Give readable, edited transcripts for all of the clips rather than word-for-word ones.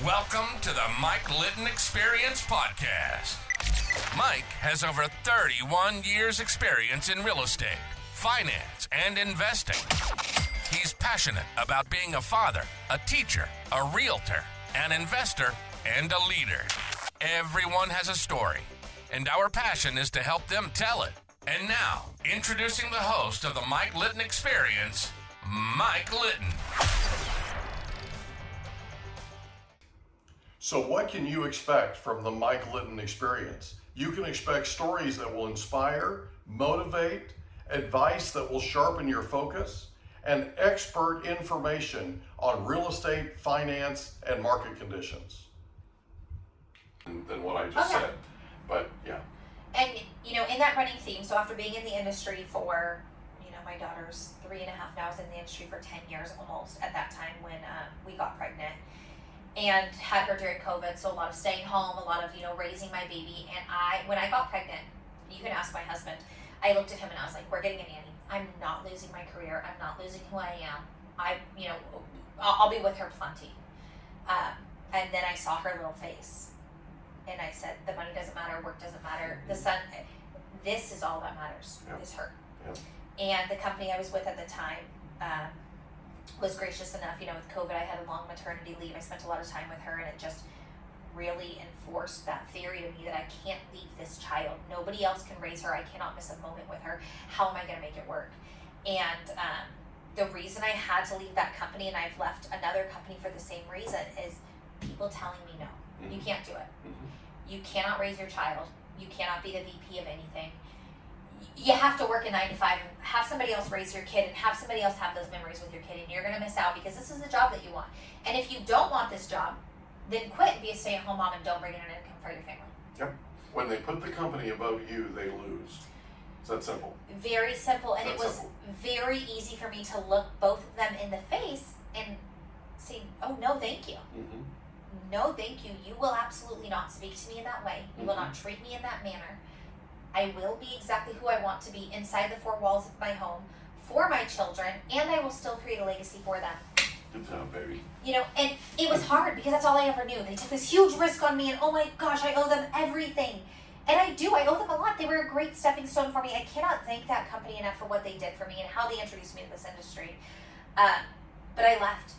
Welcome to the Mike Litton Experience Podcast. Mike has over 31 years experience in real estate, finance, and investing. He's passionate about being a father, a teacher, a realtor, an investor, and a leader. Everyone has a story, and our passion is to help them tell it. And now, introducing the host of the Mike Litton Experience, Mike Litton. So what can you expect from the Mike Litton Experience? You can expect stories that will inspire, motivate, advice that will sharpen your focus, and expert information on real estate, finance, and market conditions. Than what I just said, but yeah. And, in that running theme, so after being in the industry for, my daughter's 3.5 now, was in the industry for 10 years almost at that time when we got pregnant and had her during COVID. So a lot of staying home, a lot of, raising my baby. And when I got pregnant, you can ask my husband, I looked at him and I was like, we're getting a nanny. I'm not losing my career. I'm not losing who I am. I'll be with her plenty. And then I saw her little face. And I said, the money doesn't matter, work doesn't matter. The son, this is all that matters, is her. Yep. And the company I was with at the time was gracious enough. With COVID, I had a long maternity leave. I spent a lot of time with her, and it just really enforced that theory to me that I can't leave this child. Nobody else can raise her. I cannot miss a moment with her. How am I going to make it work? And the reason I had to leave that company, and I've left another company for the same reason, is people telling me no. Mm-hmm. You can't do it. Mm-hmm. You cannot raise your child. You cannot be the VP of anything. You have to work a 9 to 5 and have somebody else raise your kid and have somebody else have those memories with your kid, and you're going to miss out because this is the job that you want. And if you don't want this job, then quit and be a stay-at-home mom and don't bring in an income for your family. Yep. When they put the company above you, they lose. It's that simple. Very simple. And it was very easy for me to look both of them in the face and say, oh, no, thank you. Mm-hmm. No, thank you. You will absolutely not speak to me in that way. You will not treat me in that manner. I will be exactly who I want to be inside the 4 walls of my home for my children, and I will still create a legacy for them. Good job, baby. And it was hard because that's all I ever knew. They took this huge risk on me, and oh my gosh, I owe them everything. And I do. I owe them a lot. They were a great stepping stone for me. I cannot thank that company enough for what they did for me and how they introduced me to this industry. But I left.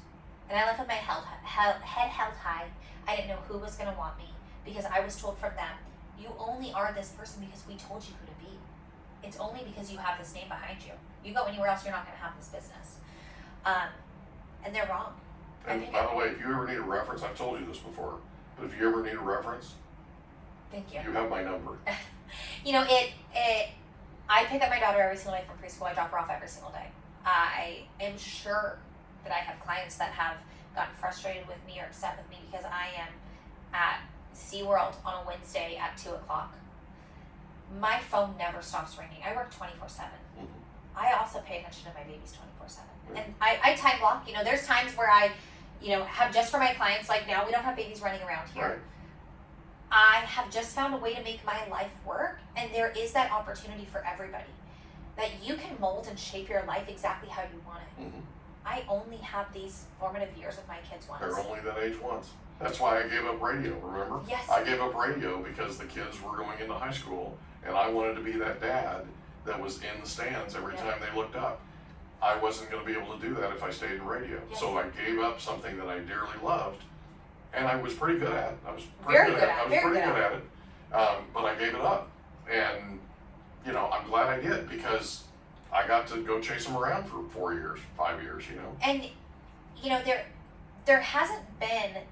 And I left with my head held high. I didn't know who was going to want me because I was told from them, you only are this person because we told you who to be. It's only because you have this name behind you. You go anywhere else, you're not going to have this business. And they're wrong. And by the way, if you ever need a reference, I've told you this before, but if you ever need a reference, thank you. You have my number. I pick up my daughter every single day from preschool. I drop her off every single day. I am sure that I have clients that have gotten frustrated with me or upset with me because I am at SeaWorld on a Wednesday at 2 o'clock. My phone never stops ringing. I work 24/7. Mm-hmm. I also pay attention to my babies 24/7. Mm-hmm. And I time block. There's times where I, have just for my clients, like now we don't have babies running around here. Right. I have just found a way to make my life work, and there is that opportunity for everybody that you can mold and shape your life exactly how you want it. Mm-hmm. I only have these formative years with my kids once. They're only that age once. That's why I gave up radio, remember? Yes. I gave up radio because the kids were going into high school, and I wanted to be that dad that was in the stands every time they looked up. I wasn't going to be able to do that if I stayed in radio. Yes. So I gave up something that I dearly loved, and I was pretty good at it. I was pretty good at it. But I gave it up. And, I'm glad I did because I got to go chase them around for 4 years, 5 years, And, there hasn't been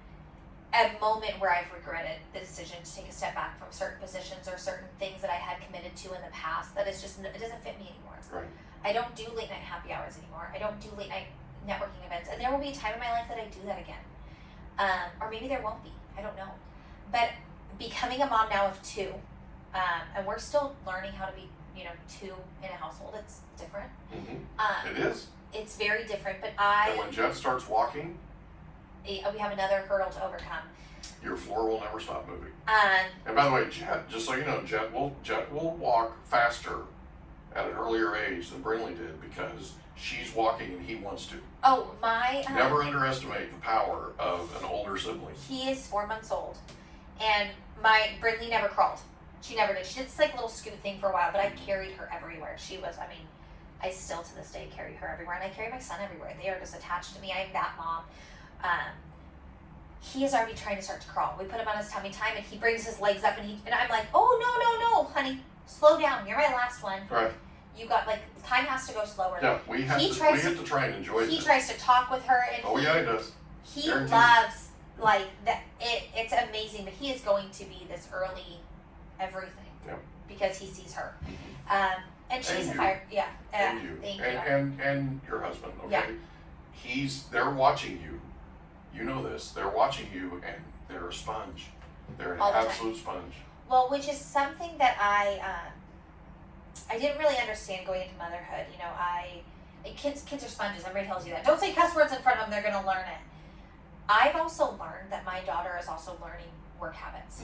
a moment where I've regretted the decision to take a step back from certain positions or certain things that I had committed to in the past. That is just, it doesn't fit me anymore. Right. I don't do late night happy hours anymore. I don't do late night networking events. And there will be a time in my life that I do that again. Or maybe there won't be. I don't know. But becoming a mom now of 2, and we're still learning how to be, 2 in a household. It's different. Mm-hmm. It is. It's very different. But And when Jet starts walking, we have another hurdle to overcome. Your floor will never stop moving. And by the way, Jet, just so you know, Jet will walk faster at an earlier age than Brinley did because she's walking and he wants to. Oh, my... Never underestimate the power of an older sibling. He is 4 months old, and my Brinley never crawled. She never did. She did this like little scoot thing for a while, but I carried her everywhere. She was, I mean, I still to this day carry her everywhere, and I carry my son everywhere. They are just attached to me. I'm that mom. He is already trying to start to crawl. We put him on his tummy time, and he brings his legs up, and I'm like, oh, no, honey, slow down. You're my last one. Right. You got, like, time has to go slower. Yeah, we have to try and enjoy He this. tries to talk with her, and yeah, he does. He Guaranteed. loves, like, that. It's amazing, but he is going to be this early everything. Yep. Because he sees her. And she's And a you. fire. Yeah. And you. Thank you. And your husband, okay? Yeah. They're watching you. You know this. They're watching you, and they're a sponge. They're an All the time. absolute sponge. Well, which is something that I didn't really understand going into motherhood. You know, kids are sponges. Everybody tells you that. Don't say cuss words in front of them. They're going to learn it. I've also learned that my daughter is also learning work habits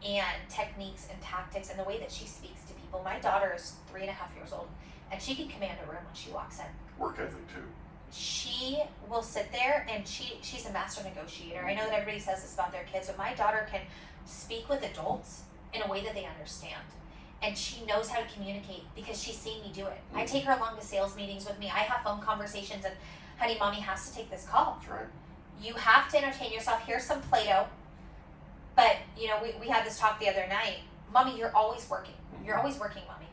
and techniques and tactics and the way that she speaks to people. My daughter is 3.5 years old, and she can command a room when she walks in. Work ethic too. She will sit there, and she's a master negotiator. I know that everybody says this about their kids, but my daughter can speak with adults in a way that they understand. And she knows how to communicate because she's seen me do it. I take her along to sales meetings with me. I have phone conversations, and honey, mommy has to take this call. That's right. You have to entertain yourself. Here's some Play-Doh. But, you know, we had this talk the other night. Mommy, you're always working. You're always working, mommy.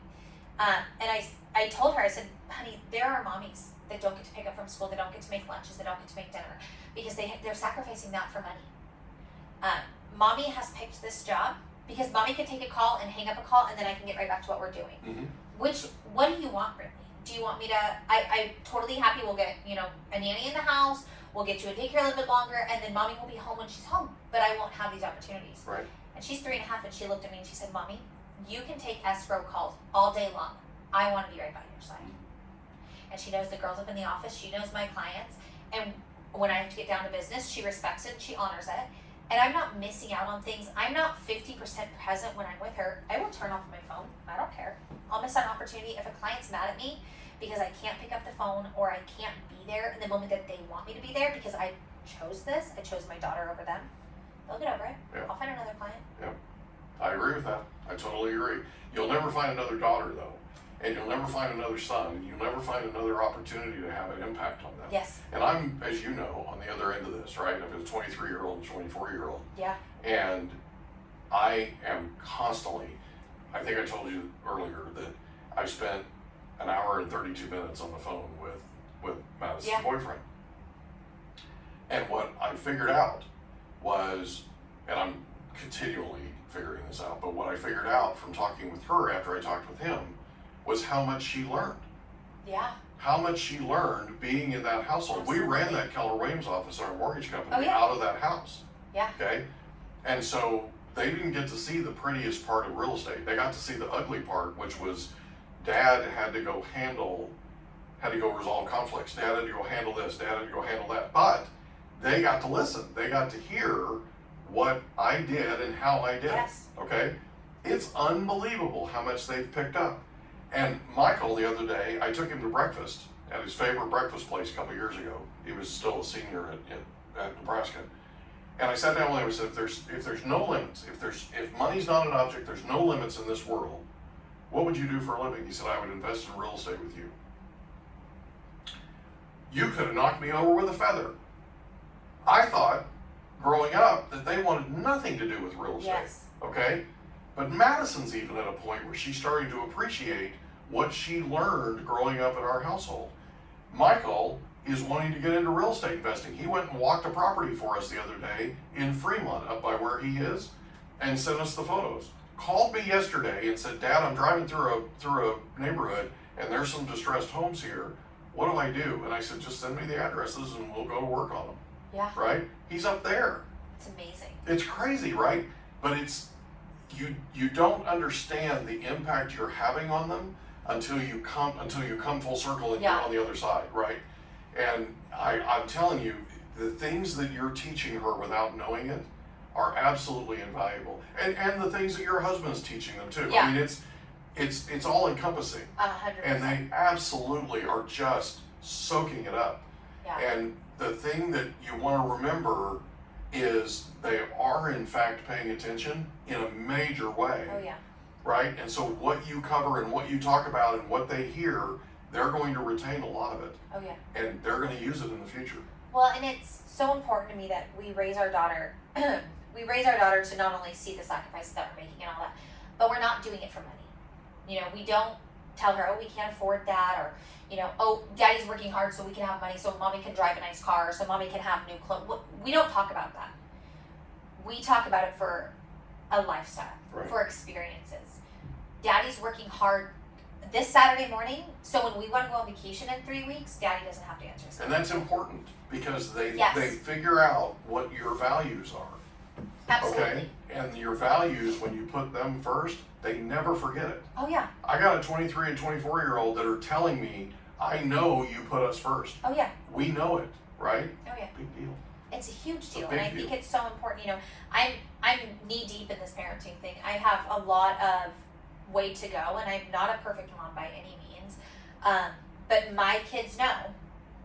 And I told her, I said, honey, there are mommies that don't get to pick up from school, that don't get to make lunches, that don't get to make dinner, because they're sacrificing that for money. Mommy has picked this job because mommy can take a call and hang up a call, and then I can get right back to what we're doing. What do you want, Brittany? Do you want me to, I'm totally happy we'll get, you know, a nanny in the house, we'll get you a daycare a little bit longer, and then mommy will be home when she's home, but I won't have these opportunities. Right. And she's 3.5, and she looked at me and she said, Mommy, you can take escrow calls all day long. I want to be right by your side. And she knows the girls up in the office, she knows my clients, and when I have to get down to business, she respects it and she honors it. And I'm not missing out on things. I'm not 50% present when I'm with her. I will turn off my phone. I don't care. I'll miss an opportunity if a client's mad at me because I can't pick up the phone or I can't be there in the moment that they want me to be there because I chose this. I chose my daughter over them. They'll get over it. Yeah. I'll find another client. Yeah. I agree with that. I totally agree. You'll never find another daughter, though. And you'll never find another son. And you'll never find another opportunity to have an impact on them. Yes. And I'm, as you know, on the other end of this, right? I'm a 23-year-old and 24-year-old. Yeah. And I am constantly, I think I told you earlier that I spent an hour and 32 minutes on the phone with Madison's boyfriend. And what I figured out was, and I'm continually figuring this out, but what I figured out from talking with her after I talked with him was how much she learned. Yeah. How much she learned being in that household. Absolutely. We ran that Keller Williams office, our mortgage company, Oh, yeah. out of that house. Yeah. Okay? And so they didn't get to see the prettiest part of real estate. They got to see the ugly part, which was Dad had to go resolve conflicts. Dad had to go handle this. Dad had to go handle that. But they got to listen. They got to hear what I did and how I did Yes. it. Okay? It's unbelievable how much they've picked up. And Michael, the other day, I took him to breakfast at his favorite breakfast place a couple years ago. He was still a senior at Nebraska. And I sat down with him and said, if there's no limits, if money's not an object, there's no limits in this world, what would you do for a living? He said, I would invest in real estate with you. You could have knocked me over with a feather. I thought, growing up, that they wanted nothing to do with real estate. Yes. Okay? But Madison's even at a point where she's starting to appreciate what she learned growing up in our household. Michael is wanting to get into real estate investing. He went and walked a property for us the other day in Fremont, up by where he is, and sent us the photos. Called me yesterday and said, Dad, I'm driving through a neighborhood and there's some distressed homes here. What do I do? And I said, just send me the addresses and we'll go to work on them. Yeah. Right? He's up there. It's amazing. It's crazy, right? But you don't understand the impact you're having on them until you come full circle and you're on the other side, right? And I'm telling you, the things that you're teaching her without knowing it are absolutely invaluable. And the things that your husband's teaching them too. Yeah. I mean, it's all encompassing. 100%. And they absolutely are just soaking it up. Yeah. And the thing that you want to remember is they are in fact paying attention in a major way. Oh yeah. Right? And so what you cover and what you talk about and what they hear, they're going to retain a lot of it. Oh yeah. And they're going to use it in the future. Well, and it's so important to me that we raise our daughter to not only see the sacrifices that we're making and all that, but we're not doing it for money. You know, we don't tell her, oh, we can't afford that, or, you know, oh, daddy's working hard so we can have money, so mommy can drive a nice car, so mommy can have new clothes. We don't talk about that. We talk about it for a lifestyle, Right. for experiences. Daddy's working hard this Saturday morning, so when we want to go on vacation in 3 weeks, daddy doesn't have to answer us. And that's important because they Yes. figure out what your values are. Absolutely. Okay? And your values, when you put them first, they never forget it. Oh yeah. I got a 23 and 24-year-old that are telling me, I know you put us first. Oh yeah. We know it, right? Oh yeah. Big deal. It's a huge It's a deal, big and I think deal. it's so important. You know, I'm knee deep in this parenting thing. I have a lot of way to go, and I'm not a perfect mom by any means. But my kids know.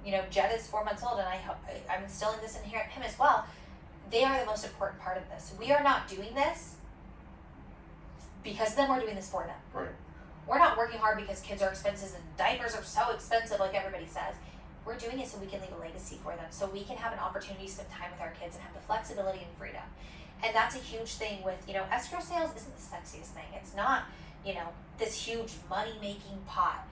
You know, Jed is 4 months old, and I'm instilling this in him as well. They are the most important part of this. We are not doing this because of them. We're doing this for them. Right. We're not working hard because kids are expensive and diapers are so expensive, like everybody says. We're doing it so we can leave a legacy for them, so we can have an opportunity to spend time with our kids and have the flexibility and freedom. And that's a huge thing with, you know, escrow sales isn't the sexiest thing. It's not, you know, this huge money-making pot.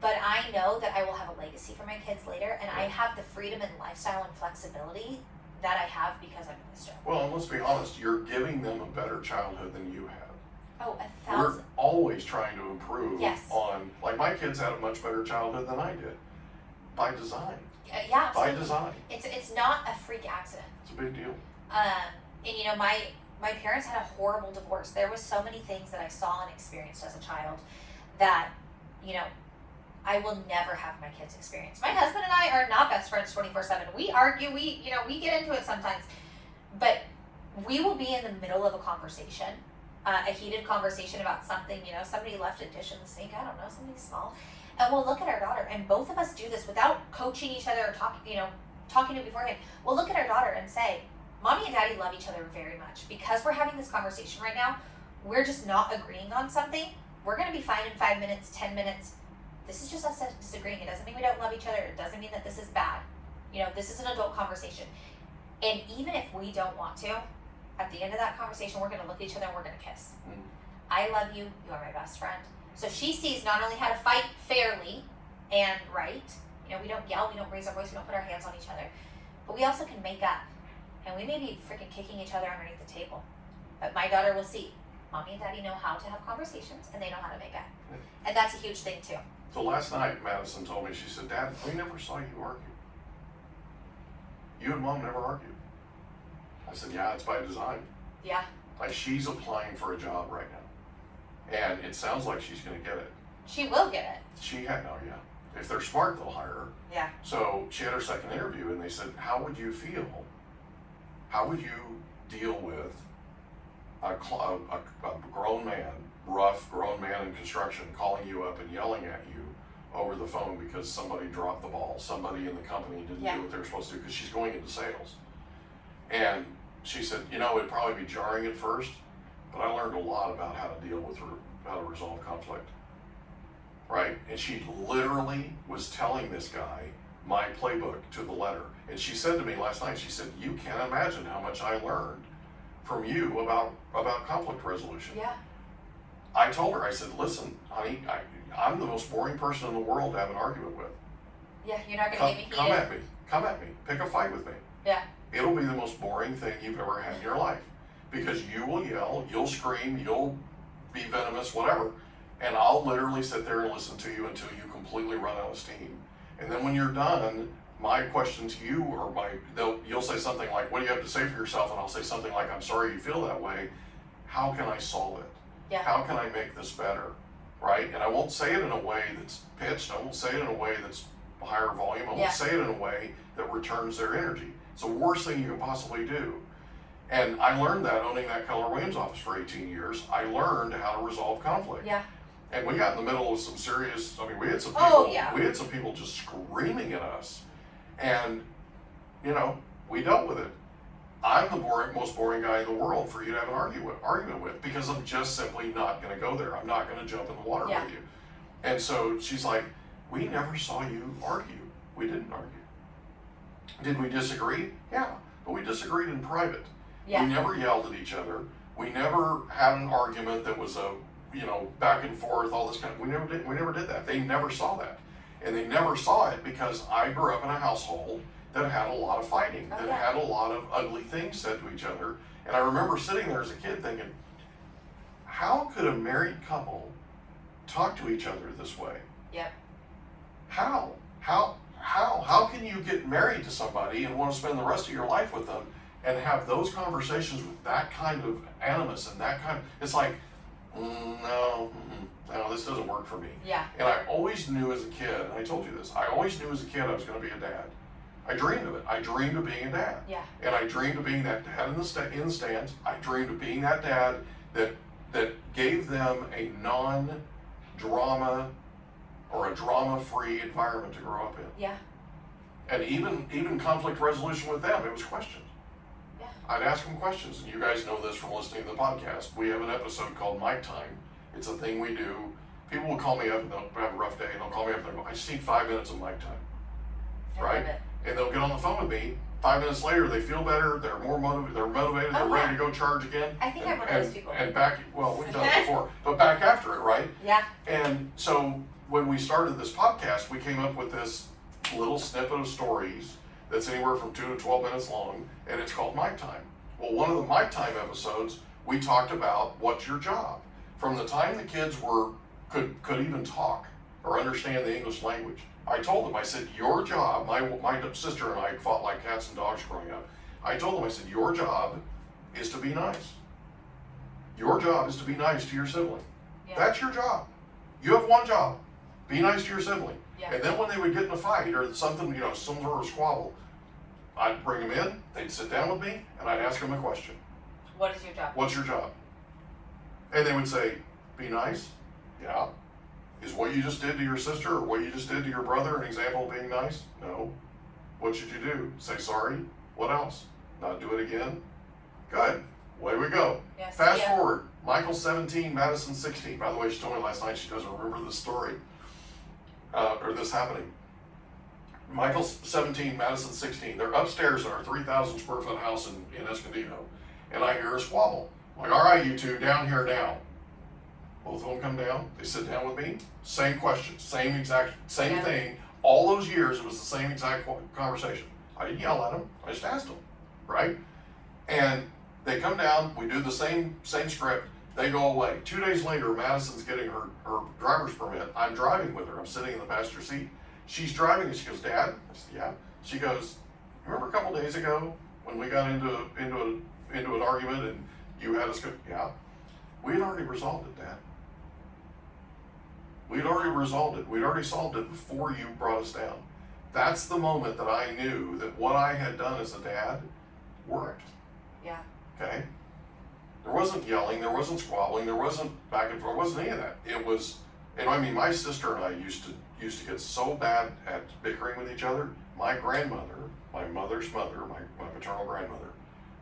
But I know that I will have a legacy for my kids later, and I have the freedom and lifestyle and flexibility that I have because I'm in this job. Well, and let's be honest, you're giving them a better childhood than you had. Oh, We're 1,000. always trying to improve Yes. on, like my kids had a much better childhood than I did. By design. Yeah, By absolutely. design. It's not a freak accident. It's a big deal. And you know, my parents had a horrible divorce. There was so many things that I saw and experienced as a child that, you know, I will never have my kids experience. My husband and I are not best friends 24/7. We argue, we get into it sometimes, but we will be in the middle of a conversation, a heated conversation about something, you know, somebody left a dish in the sink, I don't know, something small. And we'll look at our daughter, and both of us do this without coaching each other or talking to it beforehand. We'll look at our daughter and say, Mommy and Daddy love each other very much. Because we're having this conversation right now, we're just not agreeing on something. We're going to be fine in 5 minutes, 10 minutes. This is just us disagreeing. It doesn't mean we don't love each other. It doesn't mean that this is bad. You know, this is an adult conversation. And even if we don't want to, at the end of that conversation, we're going to look at each other and we're going to kiss. Mm. I love you. You are my best friend. So she sees not only how to fight fairly and right, you know, we don't yell, we don't raise our voice, we don't put our hands on each other, but we also can make up. And we may be freaking kicking each other underneath the table. But my daughter will see, Mommy and Daddy know how to have conversations, and they know how to make up. And that's a huge thing too. So last night, Madison told me, she said, Dad, we never saw you argue. You and Mom never argued. I said, yeah, it's by design. Yeah. Like, she's applying for a job right now. And it sounds like she's going to get it. She will get it. Oh yeah. If they're smart, they'll hire her. Yeah. So she had her second interview, and they said, how would you feel? How would you deal with a grown man, rough grown man in construction, calling you up and yelling at you over the phone because somebody dropped the ball, somebody in the company didn't Yeah. do what they were supposed to do, because she's going into sales. And she said, you know, it'd probably be jarring at first, but I learned a lot about how to deal with how to resolve conflict. Right? And she literally was telling this guy my playbook to the letter. And she said to me last night, she said, you can't imagine how much I learned from you about conflict resolution. Yeah. I told her, I said, listen, honey, I'm the most boring person in the world to have an argument with. Yeah, you're not going to get me Come heated. at me. Come at me. Pick a fight with me. Yeah. It'll be the most boring thing you've ever had in your life. Because you will yell, you'll scream, you'll be venomous, whatever. And I'll literally sit there and listen to you until you completely run out of steam. And then when you're done, my question to you, you'll say something like, what do you have to say for yourself? And I'll say something like, I'm sorry you feel that way. How can I solve it? Yeah. How can I make this better? Right? And I won't say it in a way that's pitched. I won't say it in a way that's higher volume. I won't Yeah. say it in a way that returns their energy. It's the worst thing you can possibly do. And I learned that owning that Keller Williams office for 18 years. I learned how to resolve conflict. Yeah. And we got in the middle of some serious, I mean, we had some people just screaming at us. And, you know, we dealt with it. I'm the most boring guy in the world for you to have an argument with because I'm just simply not going to go there. I'm not going to jump in the water with you. And so she's like, we never saw you argue. We didn't argue. Did we disagree? Yeah, but we disagreed in private. Yeah. We never yelled at each other. We never had an argument that was back and forth, all this kind of, we never did that. They never saw that. And they never saw it because I grew up in a household that had a lot of fighting, had a lot of ugly things said to each other. And I remember sitting there as a kid thinking, how could a married couple talk to each other this way? Yep. How can you get married to somebody and want to spend the rest of your life with them and have those conversations with that kind of animus and that kind of, it's like, no, this doesn't work for me. Yeah. And I always knew as a kid, and I told you this, I always knew as a kid I was going to be a dad. I dreamed of it. I dreamed of being a dad. Yeah. And I dreamed of being that dad in the stands. I dreamed of being that dad that gave them a non-drama or a drama-free environment to grow up in. Yeah. And even conflict resolution with them, it was questions. Yeah. I'd ask them questions, and you guys know this from listening to the podcast. We have an episode called Mic Time. It's a thing we do. People will call me up and they'll have a rough day, and they'll call me up and they'll go, I just need 5 minutes of mic time. Right? And they'll get on the phone with me. 5 minutes later, they feel better. They're more motivated. They're ready to go charge again. I think I'm one of those people. And back, well, we've done it before, but back after it, right? Yeah. And so when we started this podcast, we came up with this little snippet of stories that's anywhere from 2 to 12 minutes long, and it's called Mic Time. Well, one of the Mic Time episodes, we talked about what's your job. From the time the kids could even talk or understand the English language, I told them, I said, your job, my sister and I fought like cats and dogs growing up. I told them, I said, your job is to be nice. Your job is to be nice to your sibling. Yeah. That's your job. You have one job. Be nice to your sibling. Yeah. And then when they would get in a fight or something, some sort of squabble, I'd bring them in, they'd sit down with me, and I'd ask them a question. What is your job? What's your job? And they would say, be nice. Yeah. Is what you just did to your sister or what you just did to your brother an example of being nice? No. What should you do? Say sorry? What else? Not do it again? Good. Away we go. Yes, Fast forward. Michael's 17, Madison 16. By the way, she told me last night she doesn't remember this story. Or this happening. Michael's 17, Madison 16. They're upstairs in our 3,000 square foot house in Escondido. And I hear a squabble. I'm like, all right, you two, down here now. Both of them come down. They sit down with me. Same question. Same thing. All those years, it was the same exact conversation. I didn't yell at them. I just asked them. Right? And they come down. We do the same script. They go away. 2 days later, Madison's getting her driver's permit. I'm driving with her. I'm sitting in the passenger seat. She's driving and she goes, Dad? I said, yeah. She goes, remember a couple days ago when we got into an argument and you had us go, yeah. We had already resolved it, Dad. We'd already resolved it. We'd already solved it before you brought us down. That's the moment that I knew that what I had done as a dad worked. Yeah. Okay? There wasn't yelling, there wasn't squabbling, there wasn't back and forth, there wasn't any of that. It was, and I mean, my sister and I used to get so bad at bickering with each other. My grandmother, my mother's mother, my paternal grandmother,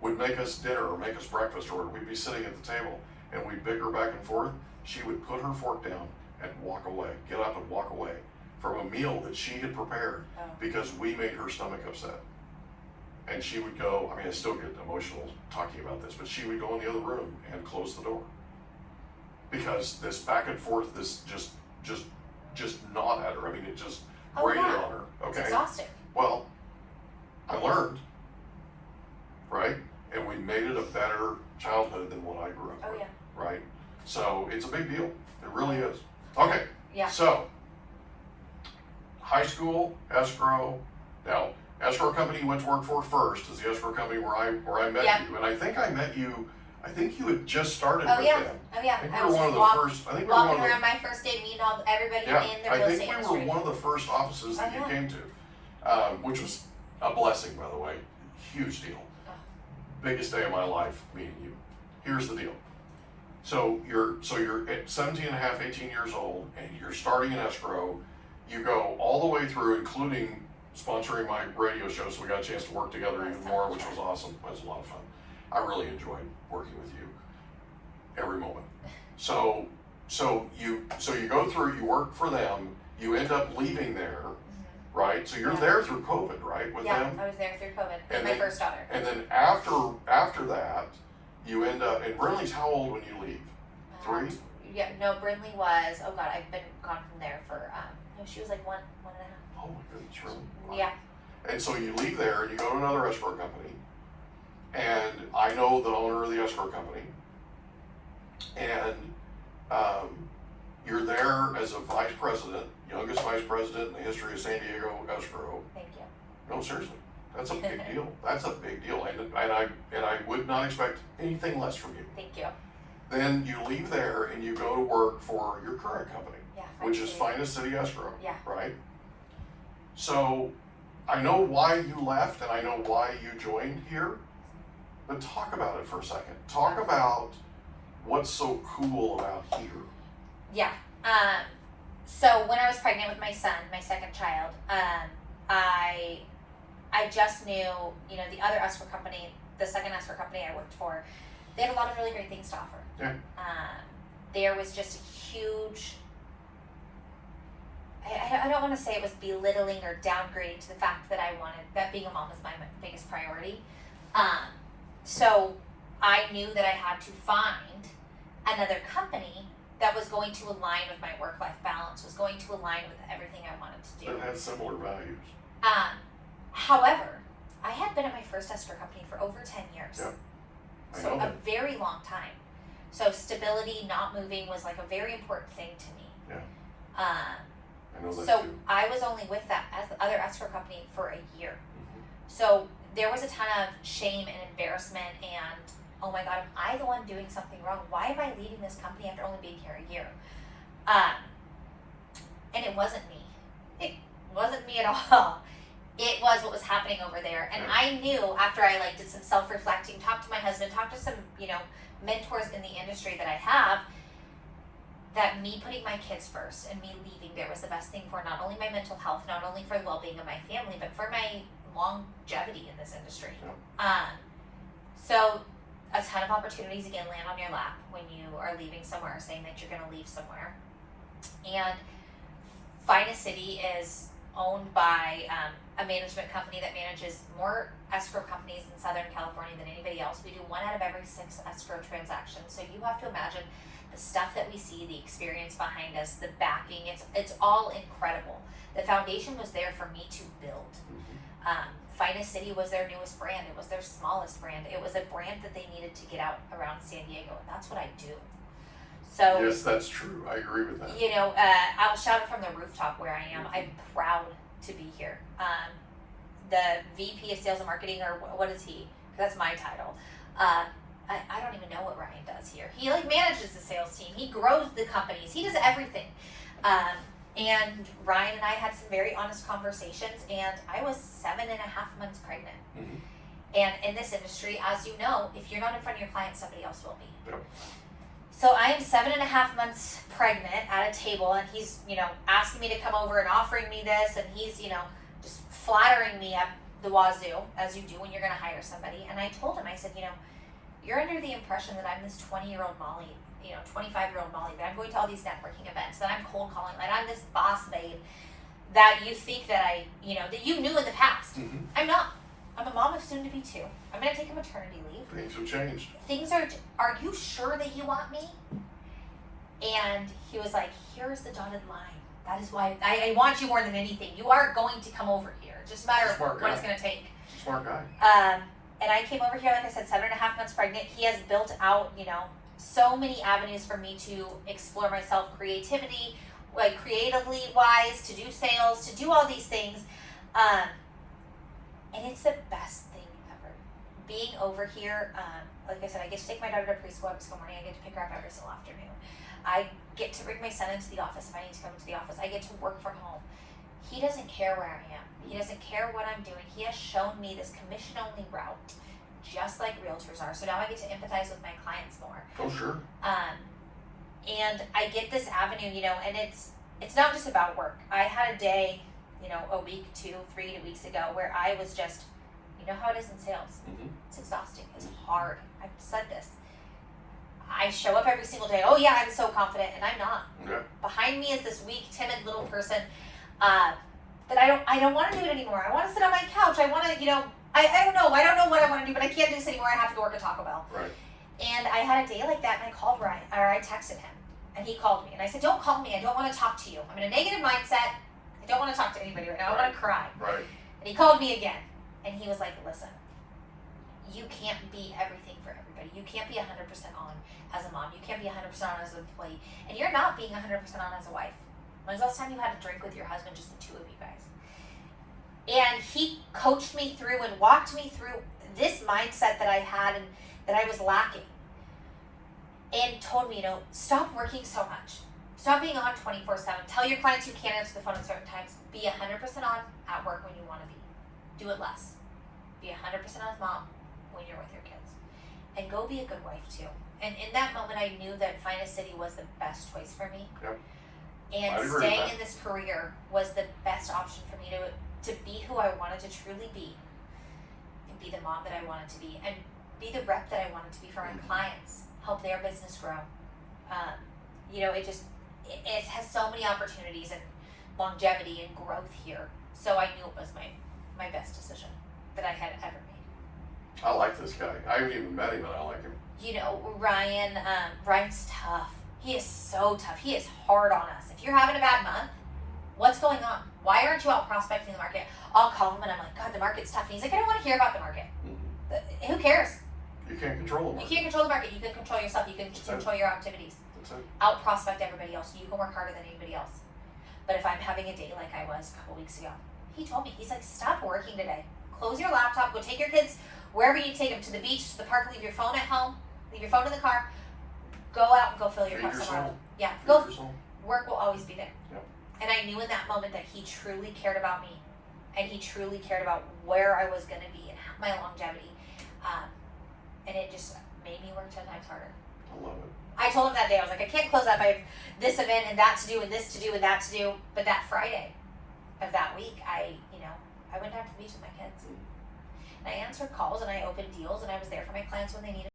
would make us dinner or make us breakfast, or we'd be sitting at the table and we'd bicker back and forth. She would put her fork down and walk away, get up and walk away from a meal that she had prepared because we made her stomach upset. And she would go, I mean, I still get emotional talking about this, but she would go in the other room and close the door. Because this back and forth, this just gnawed at her. I mean, it just grated on her. Okay. It's exhausting. Well, I learned, right? And we made it a better childhood than what I grew up with. Right? So it's a big deal. It really is. Okay. Yeah. So, high school, escrow. Now, escrow company you went to work for first is the escrow company where I met you. And I think you had just started with them. Oh yeah. I think we were one of the first. I think we were walking around my first day, meeting everybody in the real estate industry. I think we were one of the first offices that you came to, which was a blessing, by the way. Huge deal. biggest day of my life meeting you. Here's the deal. So you're at 17 and a half, 18 years old, and you're starting an escrow. You go all the way through, including sponsoring my radio show, so we got a chance to work together even more, which was awesome. It was a lot of fun. I really enjoyed working with you every moment. So you go through, you work for them, you end up leaving there, right? So you're there through COVID, right, with them? Yeah, I was there through COVID with And my then- first daughter. And then after that, you end up, and Brinley's how old when you leave? 3? Yeah, no, Brinley was, oh God, I've been gone from there for, no, she was like one and a half. Oh my goodness, really? Wow. Yeah. And so you leave there and you go to another escrow company, and I know the owner of the escrow company, and you're there as a vice president, youngest vice president in the history of San Diego escrow. Thank you. No, seriously, that's a big deal. That's a big deal, and I would not expect anything less from you. Thank you. Then you leave there and you go to work for your current company, Yeah. which is Finest City Escrow. Yeah. Right? So I know why you left and I know why you joined here, but talk about it for a second. Talk about what's so cool about here. Yeah. So when I was pregnant with my son, my second child, I just knew, the other escrow company, the second escrow company I worked for, they had a lot of really great things to offer. Yeah. There was just a huge, I don't want to say it was belittling or downgrading to the fact that being a mom was my biggest priority. So I knew that I had to find another company that was going to align with my work-life balance, was going to align with everything I wanted to do. That had similar values. However, I had been at my first escrow company for over 10 years. Yeah. I So know a that. very long time. So stability, not moving was like a very important thing to me. Yeah. I know that So too. I was only with that other escrow company for a year. Mhm. So there was a ton of shame and embarrassment and, oh my God, am I the one doing something wrong? Why am I leaving this company after only being here a year? And it wasn't me. It wasn't me at all. It was what was happening over there. And Yeah. I knew after I did some self-reflecting, talked to my husband, talked to some, mentors in the industry that I have, that me putting my kids first and me leaving there was the best thing for not only my mental health, not only for the well-being of my family, but for my longevity in this industry. So a ton of opportunities again land on your lap when you are leaving somewhere, saying that you're going to leave somewhere. And Finest City is owned by a management company that manages more escrow companies in Southern California than anybody else. We do 1 out of every 6 escrow transactions. So you have to imagine the stuff that we see, the experience behind us, the backing. It's all incredible. The foundation was there for me to build. Finest City was their newest brand. It was their smallest brand. It was a brand that they needed to get out around San Diego, and that's what I do. So Yes, that's true. I agree with that. I'll shout it from the rooftop where I am. I'm proud to be here. The VP of Sales and Marketing, or what is he? 'Cause that's my title. I don't even know what Ryan does here. He manages the sales team. He grows the companies. He does everything. And Ryan and I had some very honest conversations, and I was 7.5 months pregnant. Mhm. And in this industry, as you know, if you're not in front of your client, somebody else will be. Yep. So I am 7.5 months pregnant at a table, and he's, asking me to come over and offering me this, and he's, just flattering me up the wazoo, as you do when you're going to hire somebody. And I told him, I said, you're under the impression that I'm this 20-year-old Molly, 25-year-old Molly, that I'm going to all these networking events, that I'm cold calling, that I'm this boss babe, that you think that that you knew in the past. Mhm. I'm not. I'm a mom of soon to be 2. I'm going to take a maternity leave. Things have changed. Things are you sure that you want me? And he was like, here's the dotted line. That is why I want you more than anything. You are going to come over here. It's just a matter of Smart what it's guy. going to take. Smart guy. And I came over here, like I said, 7.5 months pregnant. He has built out, so many avenues for me to explore myself, creatively wise, to do sales, to do all these things. And it's the best thing ever. Being over here, like I said, I get to take my daughter to preschool every single morning. I get to pick her up every single afternoon. I get to bring my son into the office if I need to come into the office. I get to work from home. He doesn't care where I am. He doesn't care what I'm doing. He has shown me this commission-only route, just like real answers are. So now I get to empathize with my clients more. Oh, sure. And I get this avenue, and it's not just about work. I had a day, a week, 2, 3 weeks ago where I was just, how it is in sales. Mm-hmm. It's exhausting. It's hard. I've said this. I show up every single day. Oh yeah, I'm so confident, and I'm not. Yeah. Behind me is this weak, timid little person that I don't want to do it anymore. I want to sit on my couch. I want to, I don't know. I don't know what I want to do, but I can't do this anymore. I have to go work at Taco Bell. Right. And I had a day like that, and I called Ryan, or I texted him, and he called me, and I said, "Don't call me. I don't want to talk to you. I'm in a negative mindset. I don't want to talk to anybody right now. I want to cry." Right. And he called me again, and he was like, "Listen, you can't be everything for everybody. You can't be 100% on as a mom. You can't be 100% on as an employee, and you're not being 100% on as a wife. When's the last time you had a drink with your husband, just the two of you guys?" And he coached me through and walked me through this mindset that I had and that I was lacking, and told me, stop working so much. Stop being on 24/7. Tell your clients you can't answer the phone at certain times. Be 100% on at work when you want to be. Do it less. Be 100% on as mom when you're with your kids. And go be a good wife too. And in that moment, I knew that Finest City was the best choice for me. Yep. And staying in this career was the best option for me to be who I wanted to truly be, and be the mom that I wanted to be, and be the rep that I wanted to be for my clients, help their business grow. It has so many opportunities and longevity and growth here. So I knew it was my best decision that I had ever made. I like this guy. I haven't even met him, and I like him. Ryan's tough. He is so tough. He is hard on us. If you're having a bad month, what's going on? Why aren't you out prospecting the market? I'll call him and I'm like, God, the market's tough. And he's like, I don't want to hear about the market. Mm-hmm. Who cares? You can't control the market. You can't control the market. You can control yourself. You can control your activities. That's it. Out prospect everybody else. You can work harder than anybody else. But if I'm having a day like I was a couple weeks ago, he told me, he's like, stop working today. Close your laptop. Go take your kids wherever you take them, to the beach, to the park. Leave your phone at home. Leave your phone in the car. Go out and go fill your cup somewhere else. Yeah, go. Work will always be there. Yep. And I knew in that moment that he truly cared about me, and he truly cared about where I was going to be and my longevity. And it just made me work 10 times harder. I love it. I told him that day, I was like, I can't close out by this event and that to do and this to do and that to do. But that Friday of that week, I went down to the beach with my kids. And I answered calls and I opened deals and I was there for my clients when they needed